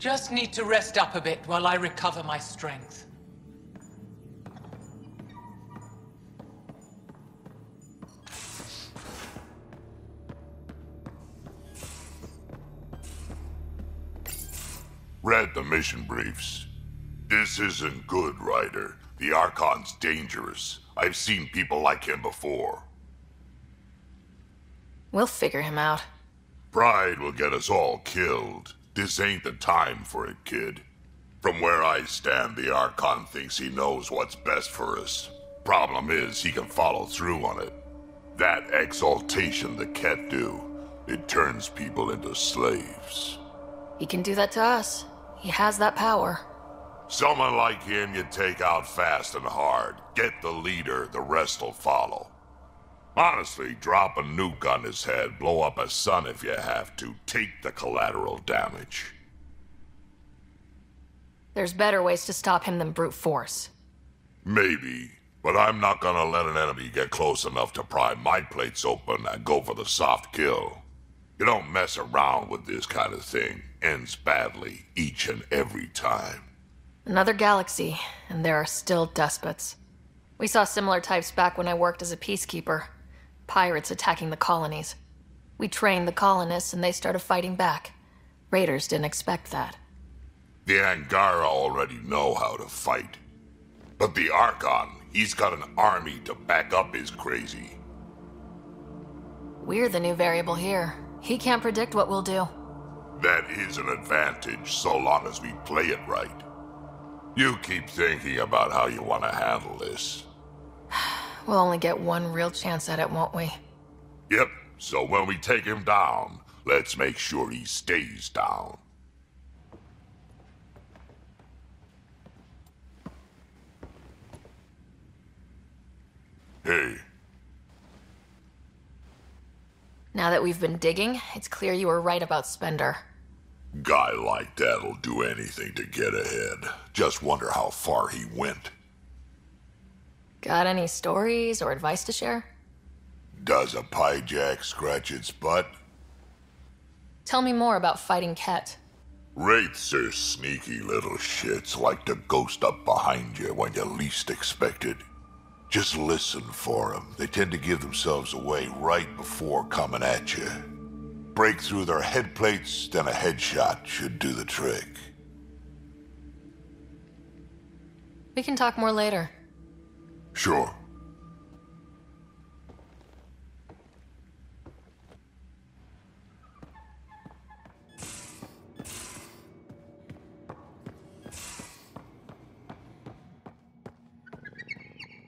Just need to rest up a bit while I recover my strength. Read the mission briefs. This isn't good, Ryder. The Archon's dangerous. I've seen people like him before. We'll figure him out. Pride will get us all killed. This ain't the time for it, kid. From where I stand, the Archon thinks he knows what's best for us. Problem is, he can follow through on it. That exaltation the Ket do, it turns people into slaves. He can do that to us. He has that power. Someone like him you take out fast and hard. Get the leader, the rest will follow. Honestly, drop a nuke on his head, blow up a sun if you have to. Take the collateral damage. There's better ways to stop him than brute force. Maybe, but I'm not gonna let an enemy get close enough to pry my plates open and go for the soft kill. You don't mess around with this kind of thing. Ends badly, each and every time. Another galaxy, and there are still despots. We saw similar types back when I worked as a peacekeeper. Pirates attacking the colonies. We trained the colonists and they started fighting back. Raiders didn't expect that. The Angara already know how to fight. But the Archon, he's got an army to back up his crazy. We're the new variable here. He can't predict what we'll do. That is an advantage, so long as we play it right. You keep thinking about how you want to handle this. We'll only get one real chance at it, won't we? Yep, so when we take him down, let's make sure he stays down. Hey. Now that we've been digging, it's clear you were right about Spender. Guy like that'll do anything to get ahead. Just wonder how far he went. Got any stories or advice to share? Does a piejack scratch its butt? Tell me more about fighting Ket. Wraiths are sneaky little shits, like to ghost up behind you when you least expect it. Just listen for them. They tend to give themselves away right before coming at you. Break through their head plates, then a headshot should do the trick. We can talk more later. Sure.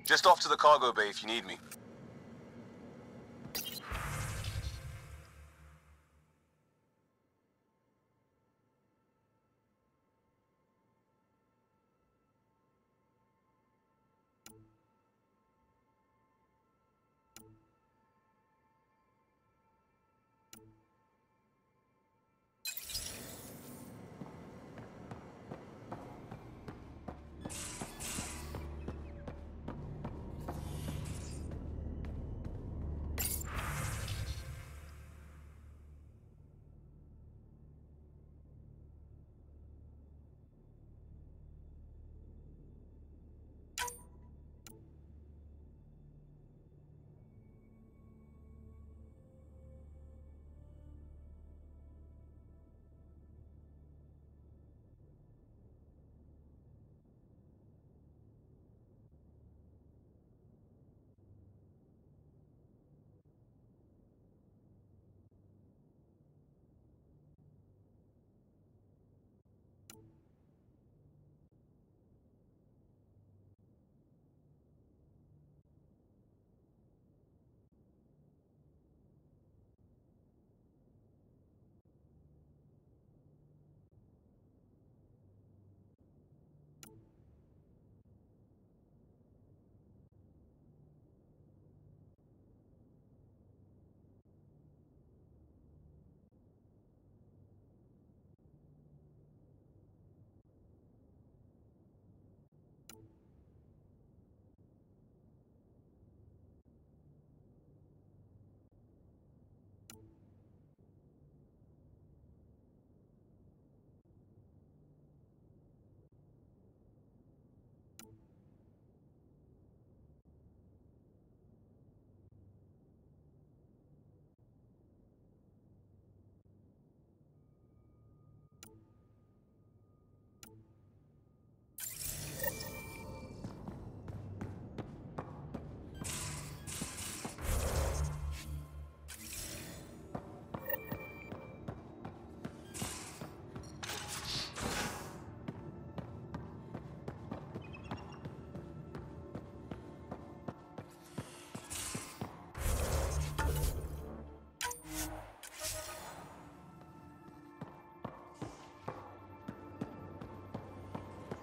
Just off to the cargo bay if you need me.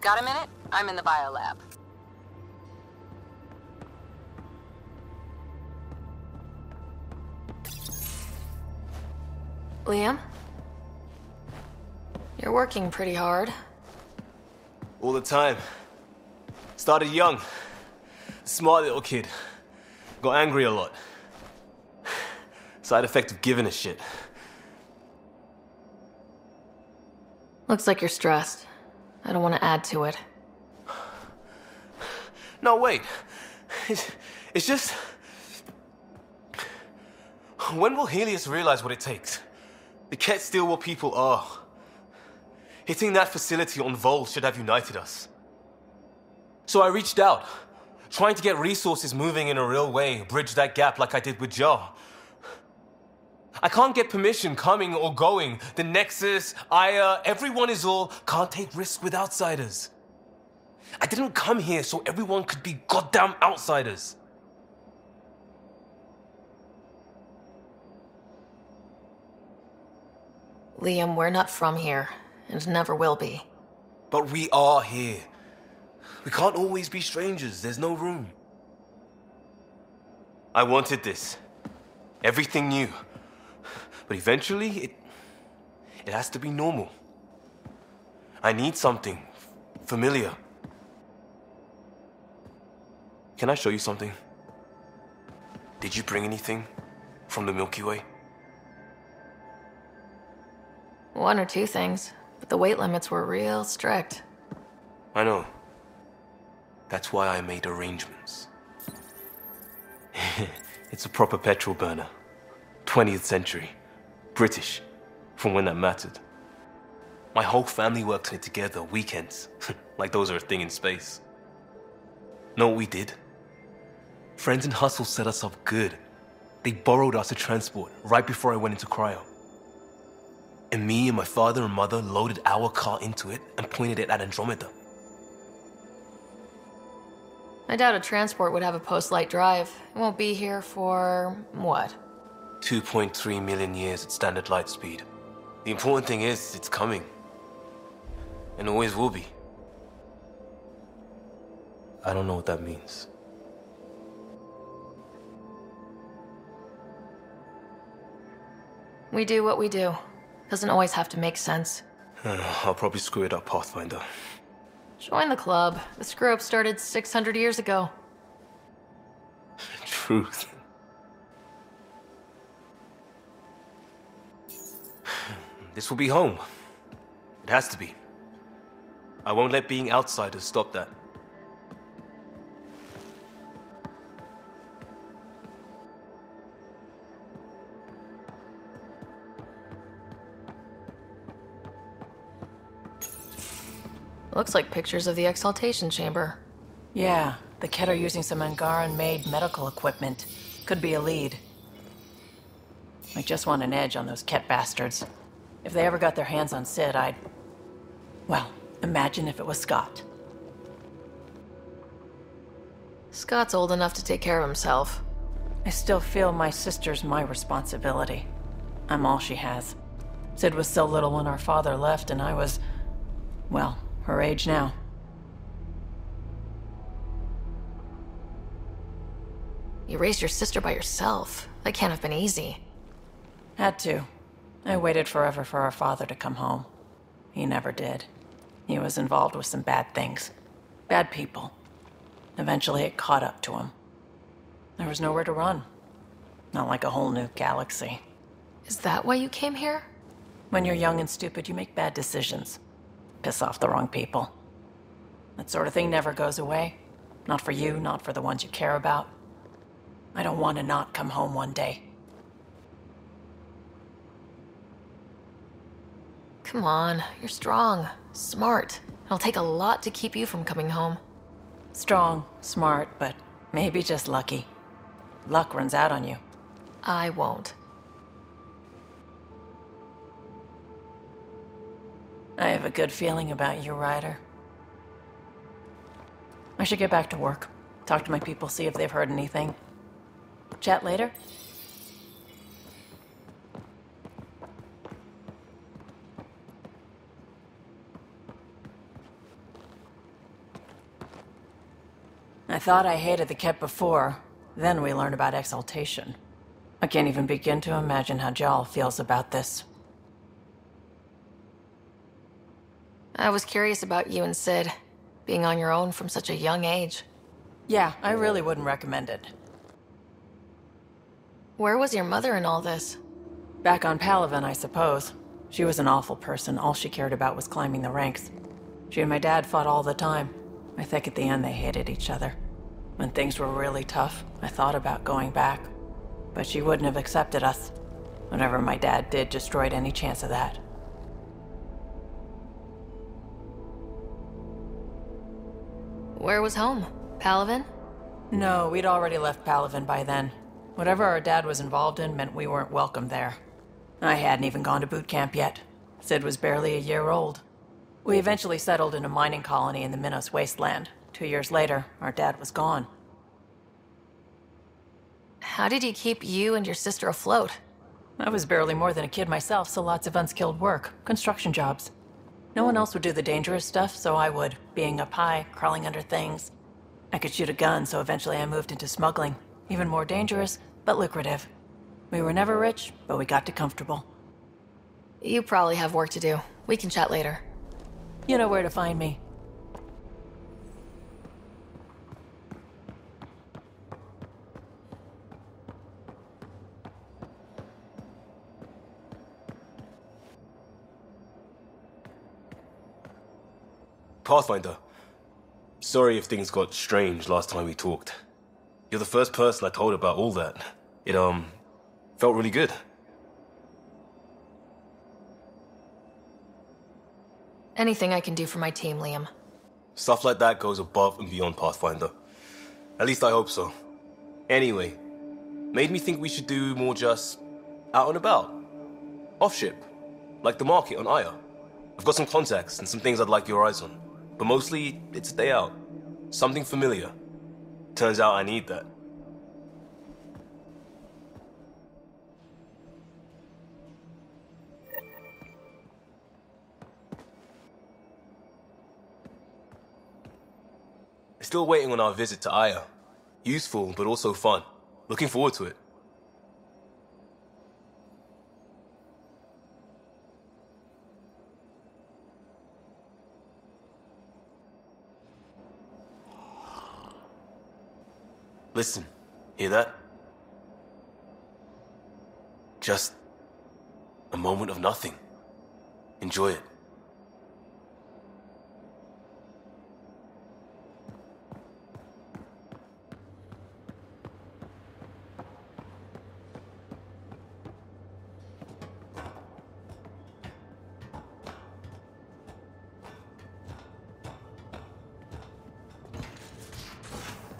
Got a minute? I'm in the biolab. Liam? You're working pretty hard. All the time. Started young. Smart little kid. Got angry a lot. Side effect of giving a shit. Looks like you're stressed. I don't want to add to it. No, wait. It's just... When will Helios realize what it takes? They can't steal what people are. Hitting that facility on Vol should have united us. So I reached out, trying to get resources moving in a real way, bridge that gap like I did with Jar. I can't get permission coming or going. The Nexus, Aya, everyone is all can't take risks with outsiders. I didn't come here so everyone could be goddamn outsiders. Liam, we're not from here, and never will be. But we are here. We can't always be strangers. There's no room. I wanted this. Everything new. But eventually, it has to be normal. I need something familiar. Can I show you something? Did you bring anything from the Milky Way? One or two things, but the weight limits were real strict. I know. That's why I made arrangements. It's a proper petrol burner. 20th century. British. From when that mattered. My whole family worked on it together, weekends. Like those are a thing in space. Know what we did? Friends in Hustle set us up good. They borrowed us a transport right before I went into cryo. And me and my father and mother loaded our car into it and pointed it at Andrómeda. I doubt a transport would have a post-light drive. It won't be here for... what? 2.3 million years at standard light speed. The important thing is, it's coming. And always will be. I don't know what that means. We do what we do. Doesn't always have to make sense. I'll probably screw it up, Pathfinder. Join the club. The screw-up started 600 years ago. Truth. This will be home. It has to be. I won't let being outsiders stop that. Looks like pictures of the exaltation chamber. Yeah, the Ket are using some Angaran-made medical equipment. Could be a lead. I just want an edge on those Ket bastards. If they ever got their hands on Sid, I'd... well, imagine if it was Scott. Scott's old enough to take care of himself. I still feel my sister's my responsibility. I'm all she has. Sid was so little when our father left, and I was... well, her age now. You raised your sister by yourself. That can't have been easy. Had to. I waited forever for our father to come home. He never did. He was involved with some bad things. Bad people. Eventually it caught up to him. There was nowhere to run. Not like a whole new galaxy. Is that why you came here? When you're young and stupid, you make bad decisions. Piss off the wrong people. That sort of thing never goes away. Not for you, not for the ones you care about. I don't want to not come home one day. Come on, you're strong, smart. It'll take a lot to keep you from coming home. Strong, smart, but maybe just lucky. Luck runs out on you. I won't. I have a good feeling about you, Ryder. I should get back to work. Talk to my people, see if they've heard anything. Chat later? thought I hated the Ket before, then we learned about exaltation. I can't even begin to imagine how Jal feels about this. I was curious about you and Sid, being on your own from such a young age. Yeah, I really wouldn't recommend it. Where was your mother in all this? Back on Palaven, I suppose. She was an awful person. All she cared about was climbing the ranks. She and my dad fought all the time. I think at the end they hated each other. When things were really tough, I thought about going back. But she wouldn't have accepted us. Whatever my dad did destroyed any chance of that. Where was home? Palaven? No, we'd already left Palaven by then. Whatever our dad was involved in meant we weren't welcome there. I hadn't even gone to boot camp yet. Sid was barely a year old. We eventually settled in a mining colony in the Minos wasteland. 2 years later, our dad was gone. How did he keep you and your sister afloat? I was barely more than a kid myself, so lots of unskilled work. Construction jobs. No one else would do the dangerous stuff, so I would. Being up high, crawling under things. I could shoot a gun, so eventually I moved into smuggling. Even more dangerous, but lucrative. We were never rich, but we got to comfortable. You probably have work to do. We can chat later. You know where to find me. Pathfinder. Sorry if things got strange last time we talked. You're the first person I told about all that. It, felt really good. Anything I can do for my team, Liam. Stuff like that goes above and beyond Pathfinder. At least I hope so. Anyway, made me think we should do more just out and about. Off ship. Like the market on Aya. I've got some contacts and some things I'd like your eyes on. But mostly, it's a day out. Something familiar. Turns out I need that. Still waiting on our visit to Aya. Useful, but also fun. Looking forward to it. Listen, hear that? Just a moment of nothing. Enjoy it.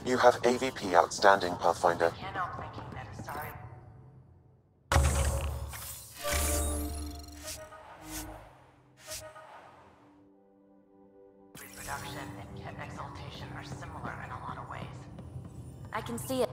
You have AVP outstanding, Pathfinder. Reproduction and exaltation are similar in a lot of ways. I can see it.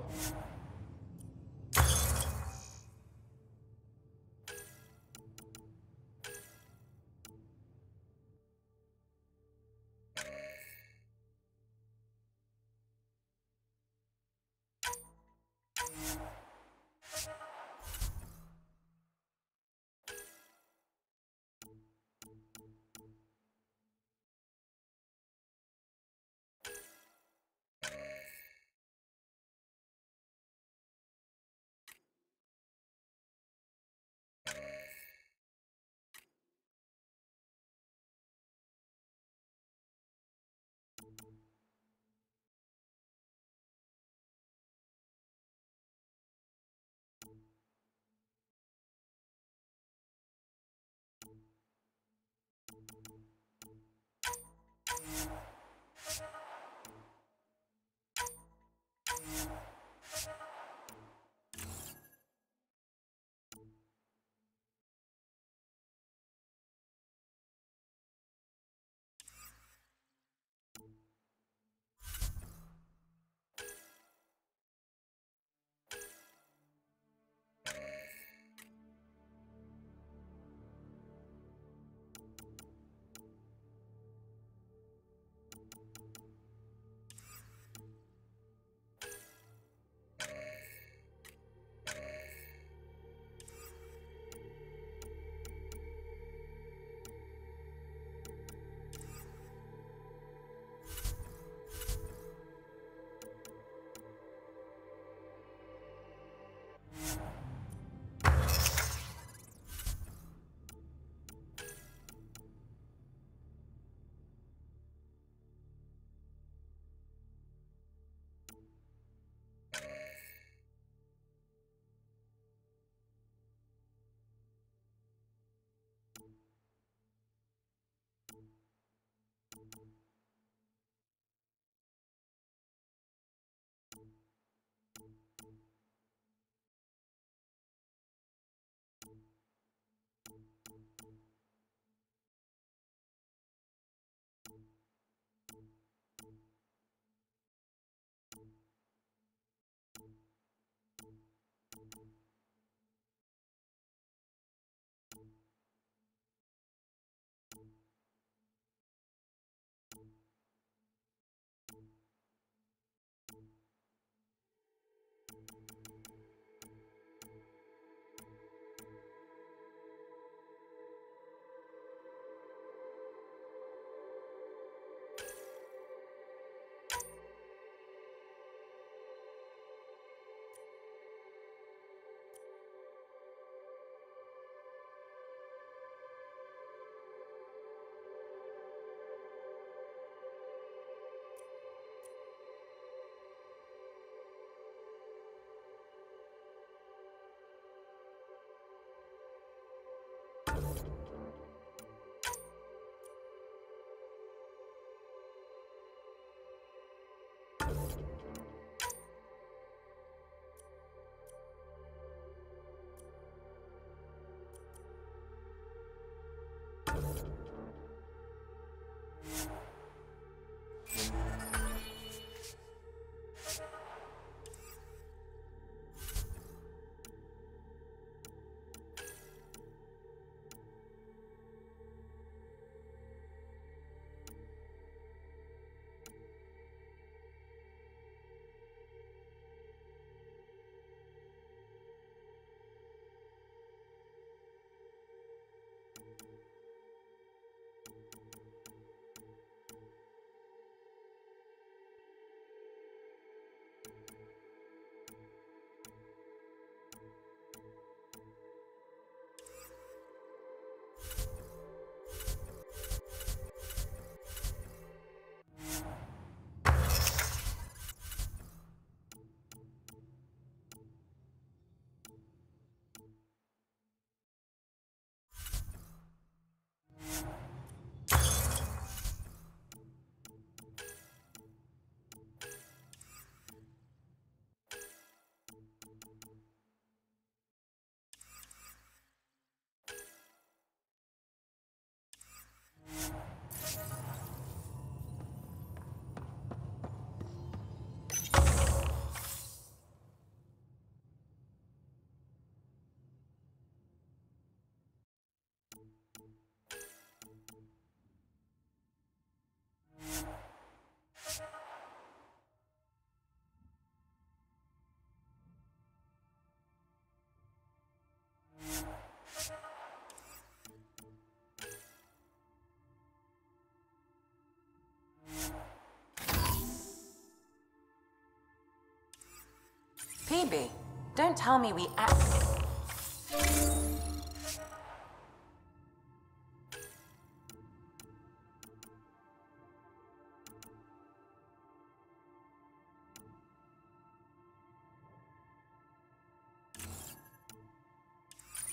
Maybe. Don't tell me we act.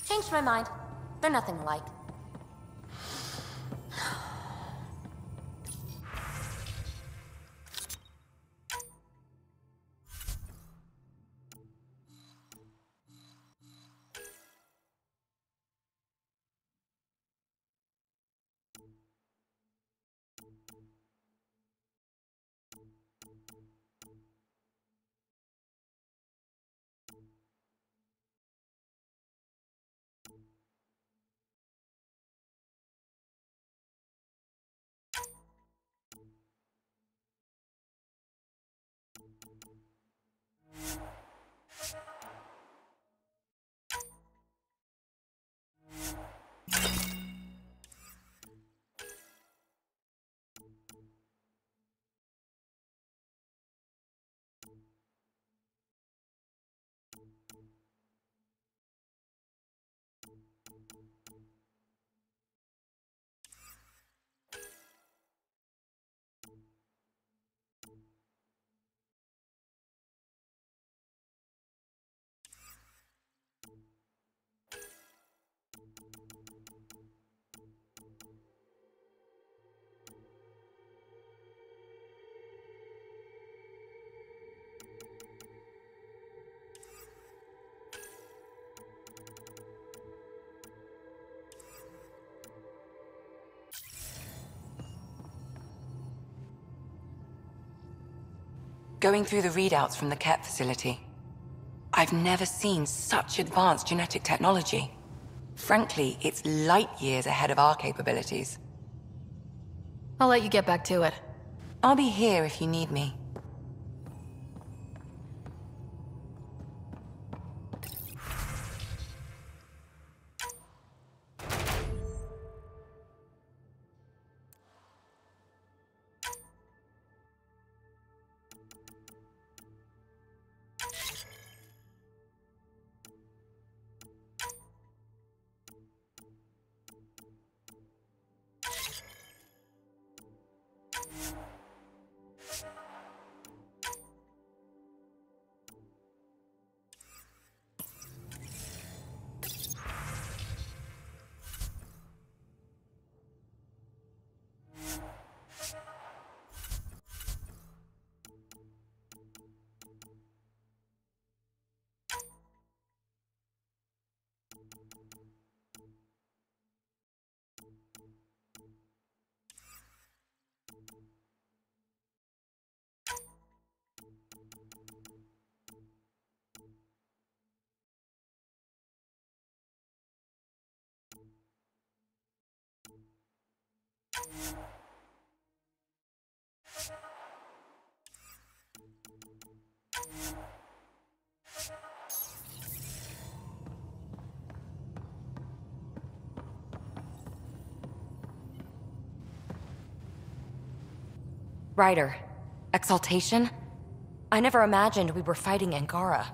Changed my mind. They're nothing alike. Going through the readouts from the Ket facility, I've never seen such advanced genetic technology. Frankly, it's light years ahead of our capabilities. I'll let you get back to it. I'll be here if you need me. Ryder. Exaltation? I never imagined we were fighting Angara.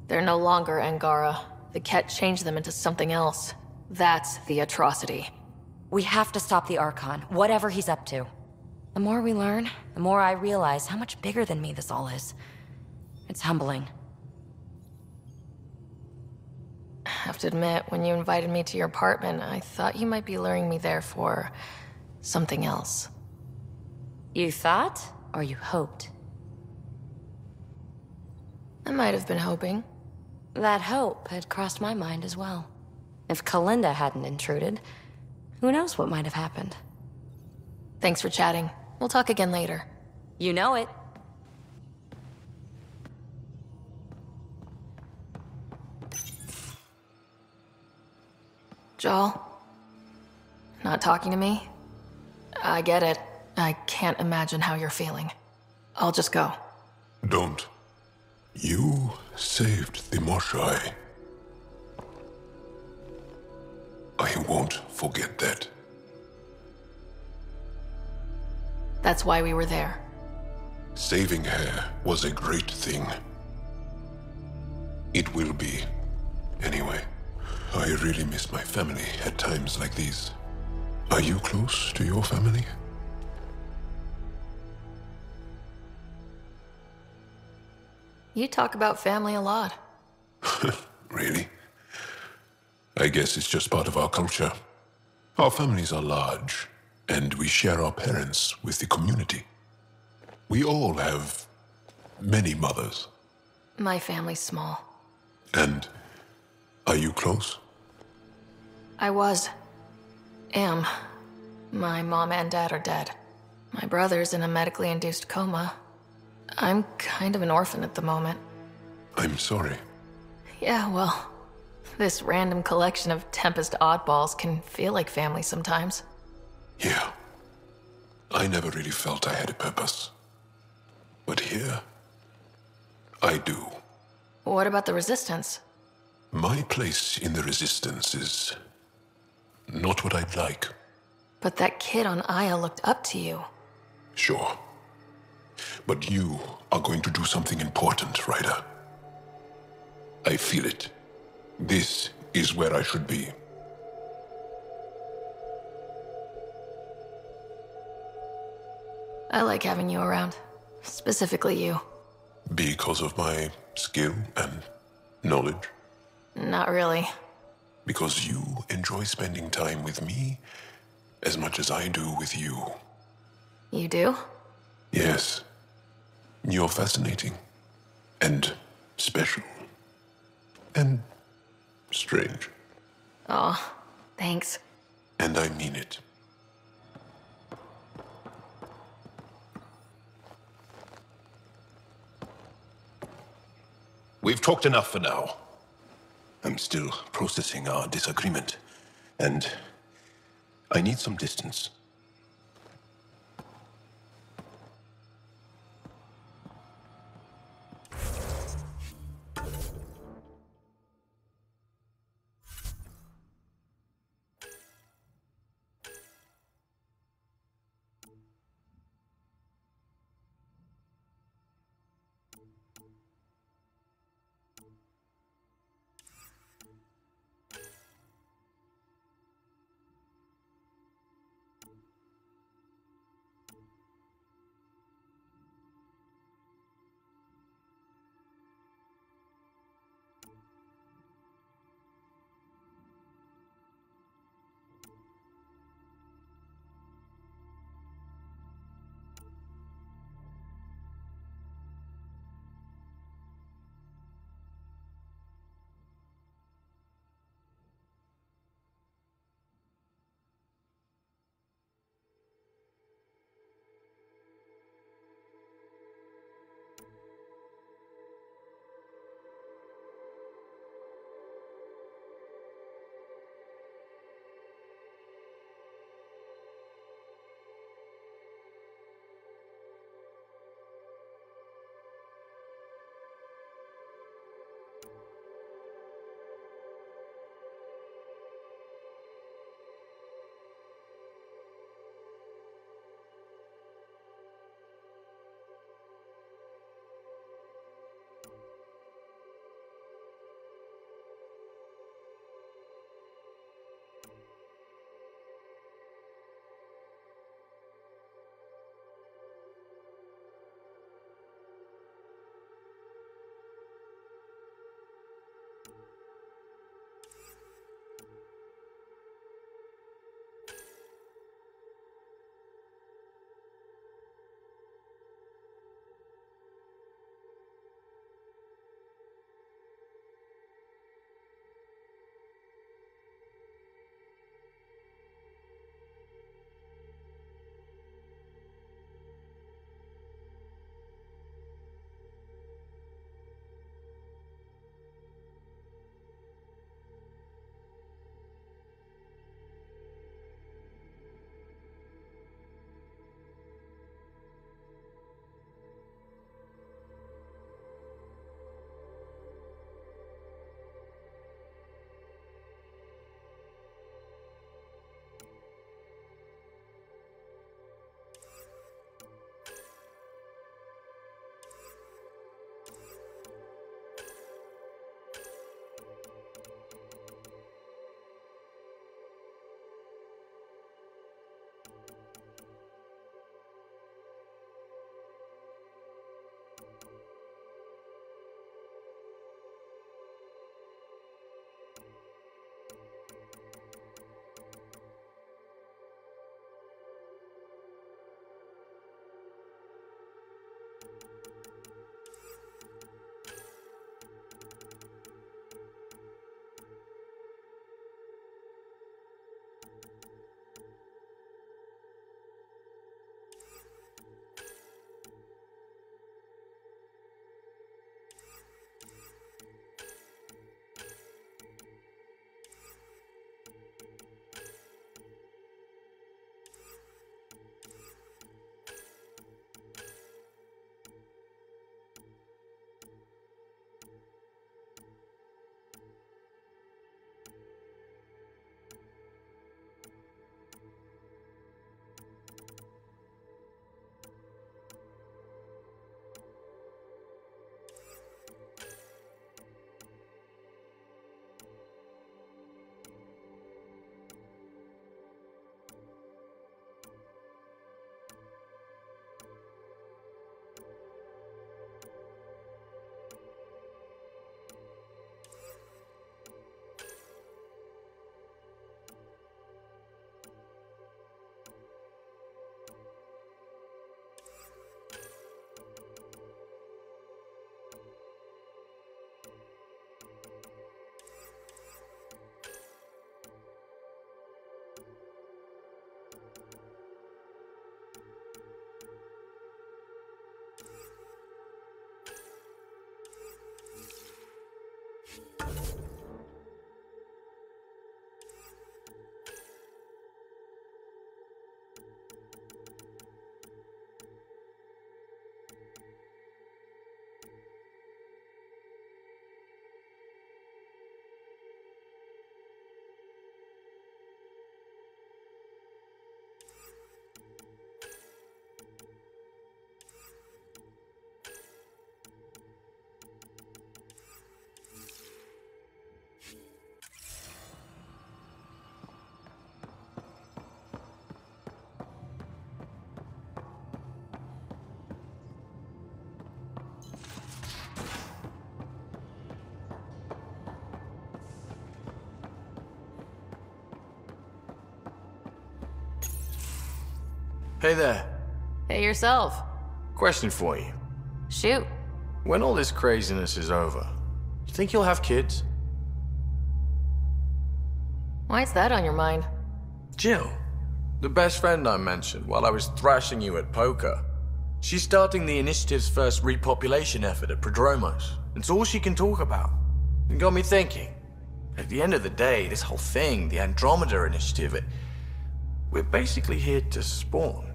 They're no longer Angara. The Ket changed them into something else. That's the atrocity. We have to stop the Archon, whatever he's up to. The more we learn, the more I realize how much bigger than me this all is. It's humbling. I have to admit, when you invited me to your apartment, I thought you might be luring me there for something else. You thought? Or you hoped? I might have been hoping. That hope had crossed my mind as well. If Kalinda hadn't intruded, who knows what might have happened. Thanks for chatting. We'll talk again later. You know it. Joel? Not talking to me? I get it. I can't imagine how you're feeling. I'll just go. Don't. You saved the Moshai. I won't forget that. That's why we were there. Saving her was a great thing. It will be. Anyway, I really miss my family at times like these. Are you close to your family? You talk about family a lot. Really? I guess it's just part of our culture. Our families are large, and we share our parents with the community. We all have many mothers. My family's small. And are you close? I was. Am. My mom and dad are dead. My brother's in a medically induced coma. I'm kind of an orphan at the moment. I'm sorry. Yeah, well, this random collection of Tempest oddballs can feel like family sometimes. Yeah. I never really felt I had a purpose. But here, I do. What about the Resistance? My place in the Resistance is not what I'd like. But that kid on Aya looked up to you. Sure. But you are going to do something important, Ryder. I feel it. This is where I should be. I like having you around. Specifically you. Because of my skill and knowledge? Not really. Because you enjoy spending time with me as much as I do with you. You do? Yes. You're fascinating. And special. And strange. Aw, thanks. And I mean it. We've talked enough for now. I'm still processing our disagreement, and I need some distance. Hey there. Hey yourself. Question for you. Shoot. When all this craziness is over, you think you'll have kids? Why is that on your mind? Jill, the best friend I mentioned while I was thrashing you at poker. She's starting the initiative's first repopulation effort at Prodromos. It's all she can talk about. It got me thinking. At the end of the day, this whole thing, the Andrómeda initiative, we're basically here to spawn.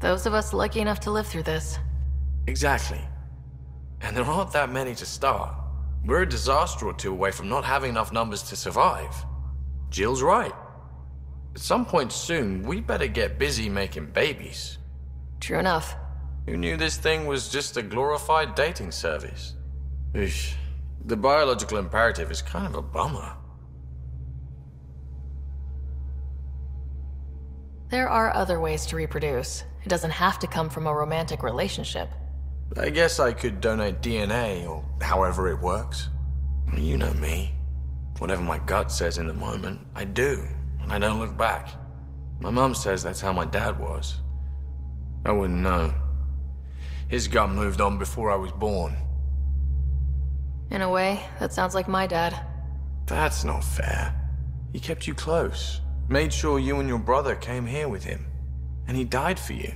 Those of us lucky enough to live through this. Exactly. And there aren't that many to start. We're a disaster or two away from not having enough numbers to survive. Jill's right. At some point soon, we better get busy making babies. True enough. Who knew this thing was just a glorified dating service? Eesh. The biological imperative is kind of a bummer. There are other ways to reproduce. It doesn't have to come from a romantic relationship. I guess I could donate DNA, or however it works. You know me. Whatever my gut says in the moment, I do, and I don't look back. My mum says that's how my dad was. I wouldn't know. His gut moved on before I was born. In a way, that sounds like my dad. That's not fair. He kept you close, made sure you and your brother came here with him, and he died for you.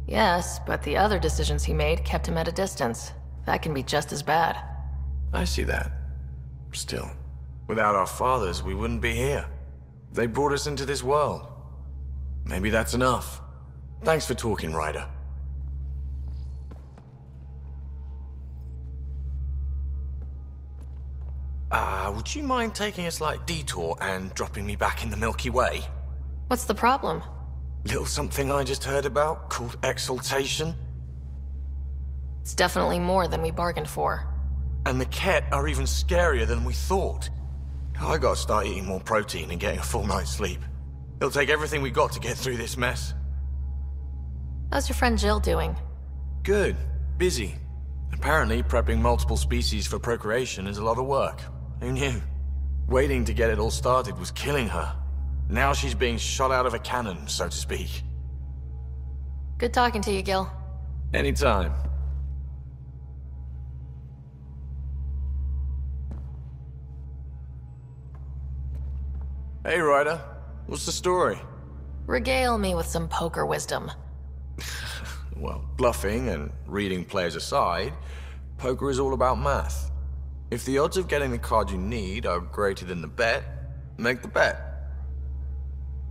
Yes, but the other decisions he made kept him at a distance. That can be just as bad. I see that. Still, without our fathers, we wouldn't be here. They brought us into this world. Maybe that's enough. Thanks for talking, Ryder. Would you mind taking a slight detour and dropping me back in the Milky Way? What's the problem? Little something I just heard about called exaltation. It's definitely more than we bargained for. And the Ket are even scarier than we thought. I gotta start eating more protein and getting a full night's sleep. It'll take everything we got to get through this mess. How's your friend Jill doing? Good. Busy. Apparently, prepping multiple species for procreation is a lot of work. Who knew? Waiting to get it all started was killing her. Now she's being shot out of a cannon, so to speak. Good talking to you, Gil. Anytime. Hey, Ryder. What's the story? Regale me with some poker wisdom. Well, bluffing and reading players aside, poker is all about math. If the odds of getting the card you need are greater than the bet, make the bet.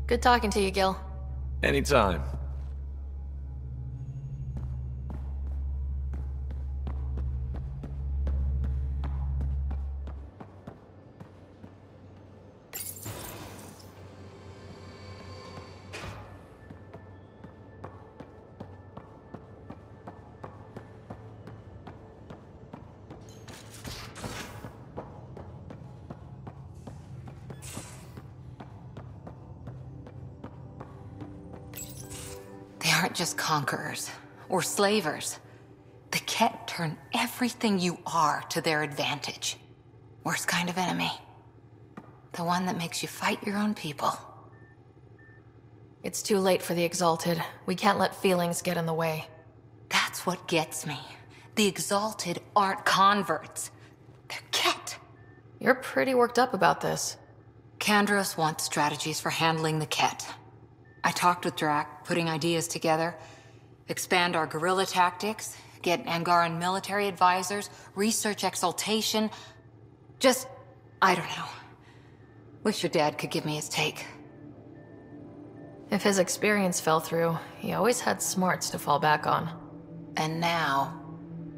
Good talking to you, Gil. Anytime. They aren't just conquerors or slavers. The Ket turn everything you are to their advantage. Worst kind of enemy. The one that makes you fight your own people. It's too late for the Exalted. We can't let feelings get in the way. That's what gets me. The Exalted aren't converts. They're Ket. You're pretty worked up about this. Kandros wants strategies for handling the Ket. I talked with Drac, putting ideas together. Expand our guerrilla tactics, get Angaran military advisors, research exaltation. Just, I don't know. Wish your dad could give me his take. If his experience fell through, he always had smarts to fall back on. And now,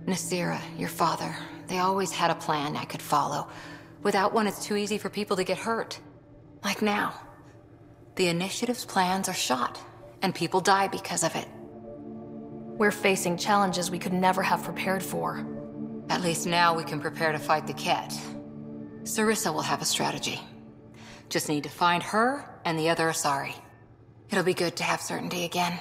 Nasira, your father, they always had a plan I could follow. Without one, it's too easy for people to get hurt. Like now. The Initiative's plans are shot, and people die because of it. We're facing challenges we could never have prepared for. At least now we can prepare to fight the Ket. Sarissa will have a strategy. Just need to find her and the other Asari. It'll be good to have certainty again.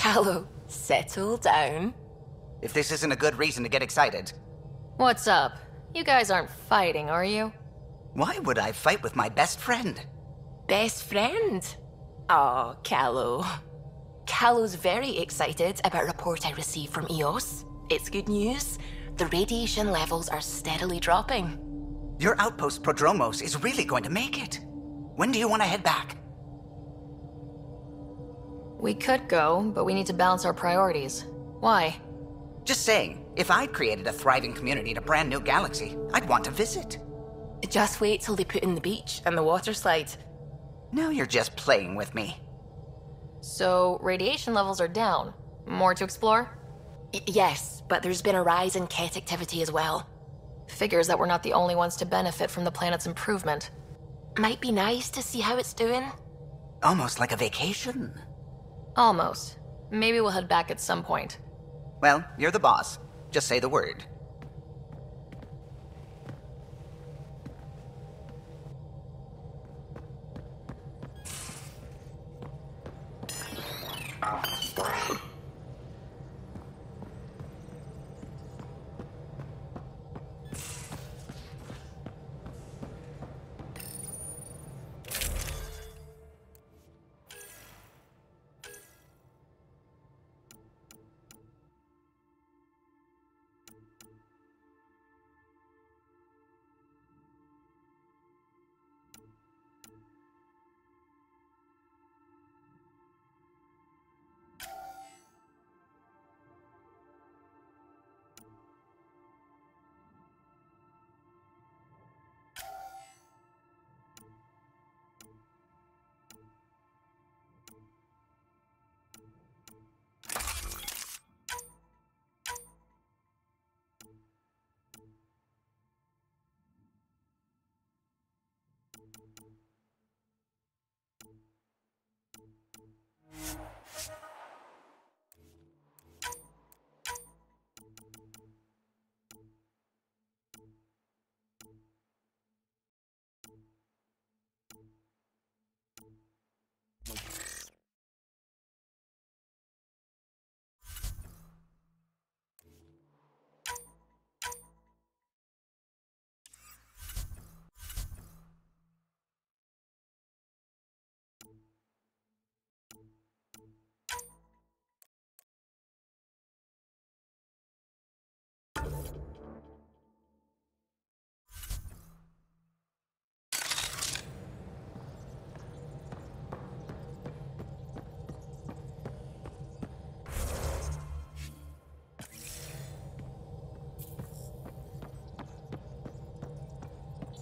Callow, settle down. If this isn't a good reason to get excited. What's up? You guys aren't fighting, are you? Why would I fight with my best friend? Best friend? Oh, Callow. Callow's very excited about a report I received from EOS. It's good news. The radiation levels are steadily dropping. Your outpost Prodromos is really going to make it. When do you want to head back? We could go, but we need to balance our priorities. Why? Just saying, if I'd created a thriving community in a brand new galaxy, I'd want to visit. Just wait till they put in the beach and the water slide. Now you're just playing with me. So, radiation levels are down. More to explore? Yes, but there's been a rise in Ket activity as well. Figures that we're not the only ones to benefit from the planet's improvement. Might be nice to see how it's doing. Almost like a vacation. Almost. Maybe we'll head back at some point. Well, you're the boss. Just say the word.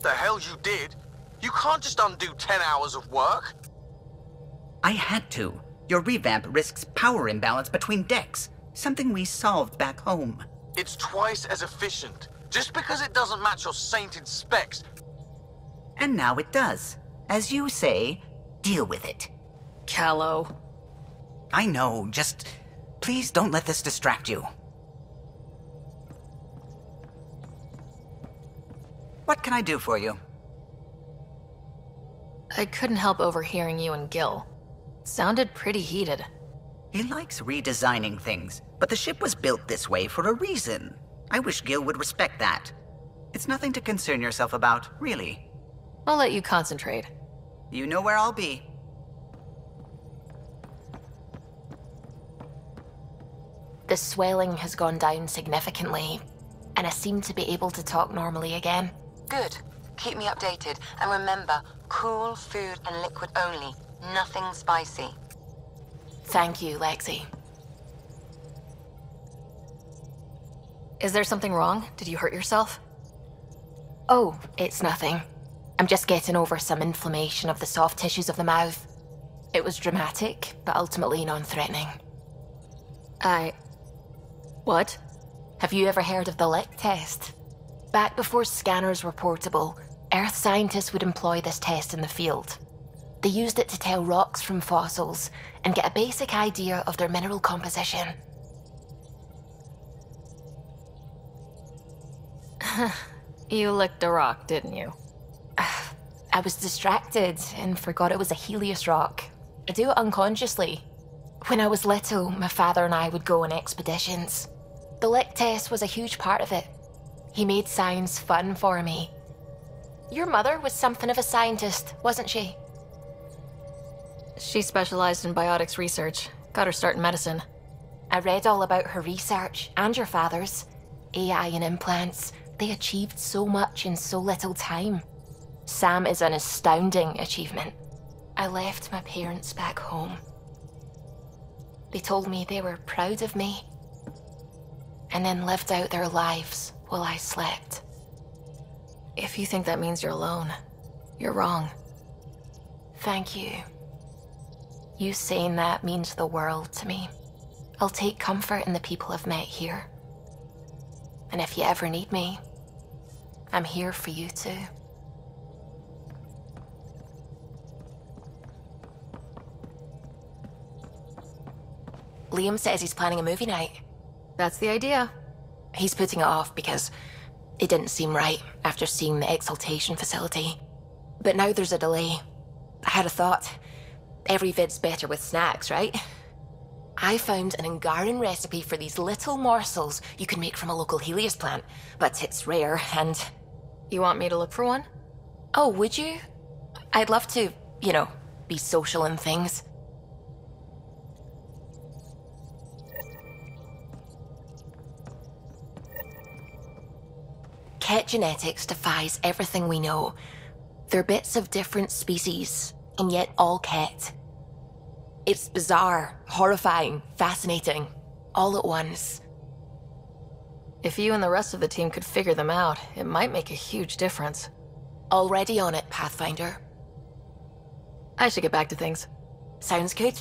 The hell you did? You can't just undo 10 hours of work. I had to. Your revamp risks power imbalance between decks, something we solved back home. It's twice as efficient. Just because it doesn't match your sainted specs. And now it does. As you say, deal with it. Callow. I know, just please don't let this distract you. What can I do for you? I couldn't help overhearing you and Gil. Sounded pretty heated. He likes redesigning things, but the ship was built this way for a reason. I wish Gil would respect that. It's nothing to concern yourself about, really. I'll let you concentrate. You know where I'll be. The swelling has gone down significantly, and I seem to be able to talk normally again. Good. Keep me updated. And remember, cool food and liquid only. Nothing spicy. Thank you, Lexi. Is there something wrong? Did you hurt yourself? Oh, it's nothing. I'm just getting over some inflammation of the soft tissues of the mouth. It was dramatic, but ultimately non-threatening. What? Have you ever heard of the lick test? Back before scanners were portable, Earth scientists would employ this test in the field. They used it to tell rocks from fossils and get a basic idea of their mineral composition. You licked a rock, didn't you? I was distracted and forgot it was a Helios rock. I do it unconsciously. When I was little, my father and I would go on expeditions. The lick test was a huge part of it. He made science fun for me. Your mother was something of a scientist, wasn't she? She specialized in biotics research. Got her start in medicine. I read all about her research, and your father's. AI and implants. They achieved so much in so little time. Sam is an astounding achievement. I left my parents back home. They told me they were proud of me, and then lived out their lives while I slept. If you think that means you're alone, you're wrong. Thank you. You saying that means the world to me. I'll take comfort in the people I've met here. And if you ever need me, I'm here for you too. Liam says he's planning a movie night. That's the idea. He's putting it off because it didn't seem right after seeing the exaltation facility. But now there's a delay. I had a thought. Every vid's better with snacks, right? I found an Angaran recipe for these little morsels you can make from a local Helios plant, but it's rare and... You want me to look for one? Oh, would you? I'd love to, be social and things. Ket genetics defies everything we know. They're bits of different species, and yet all Ket. It's bizarre, horrifying, fascinating, all at once. If you and the rest of the team could figure them out, it might make a huge difference. Already on it, Pathfinder. I should get back to things. Sounds good.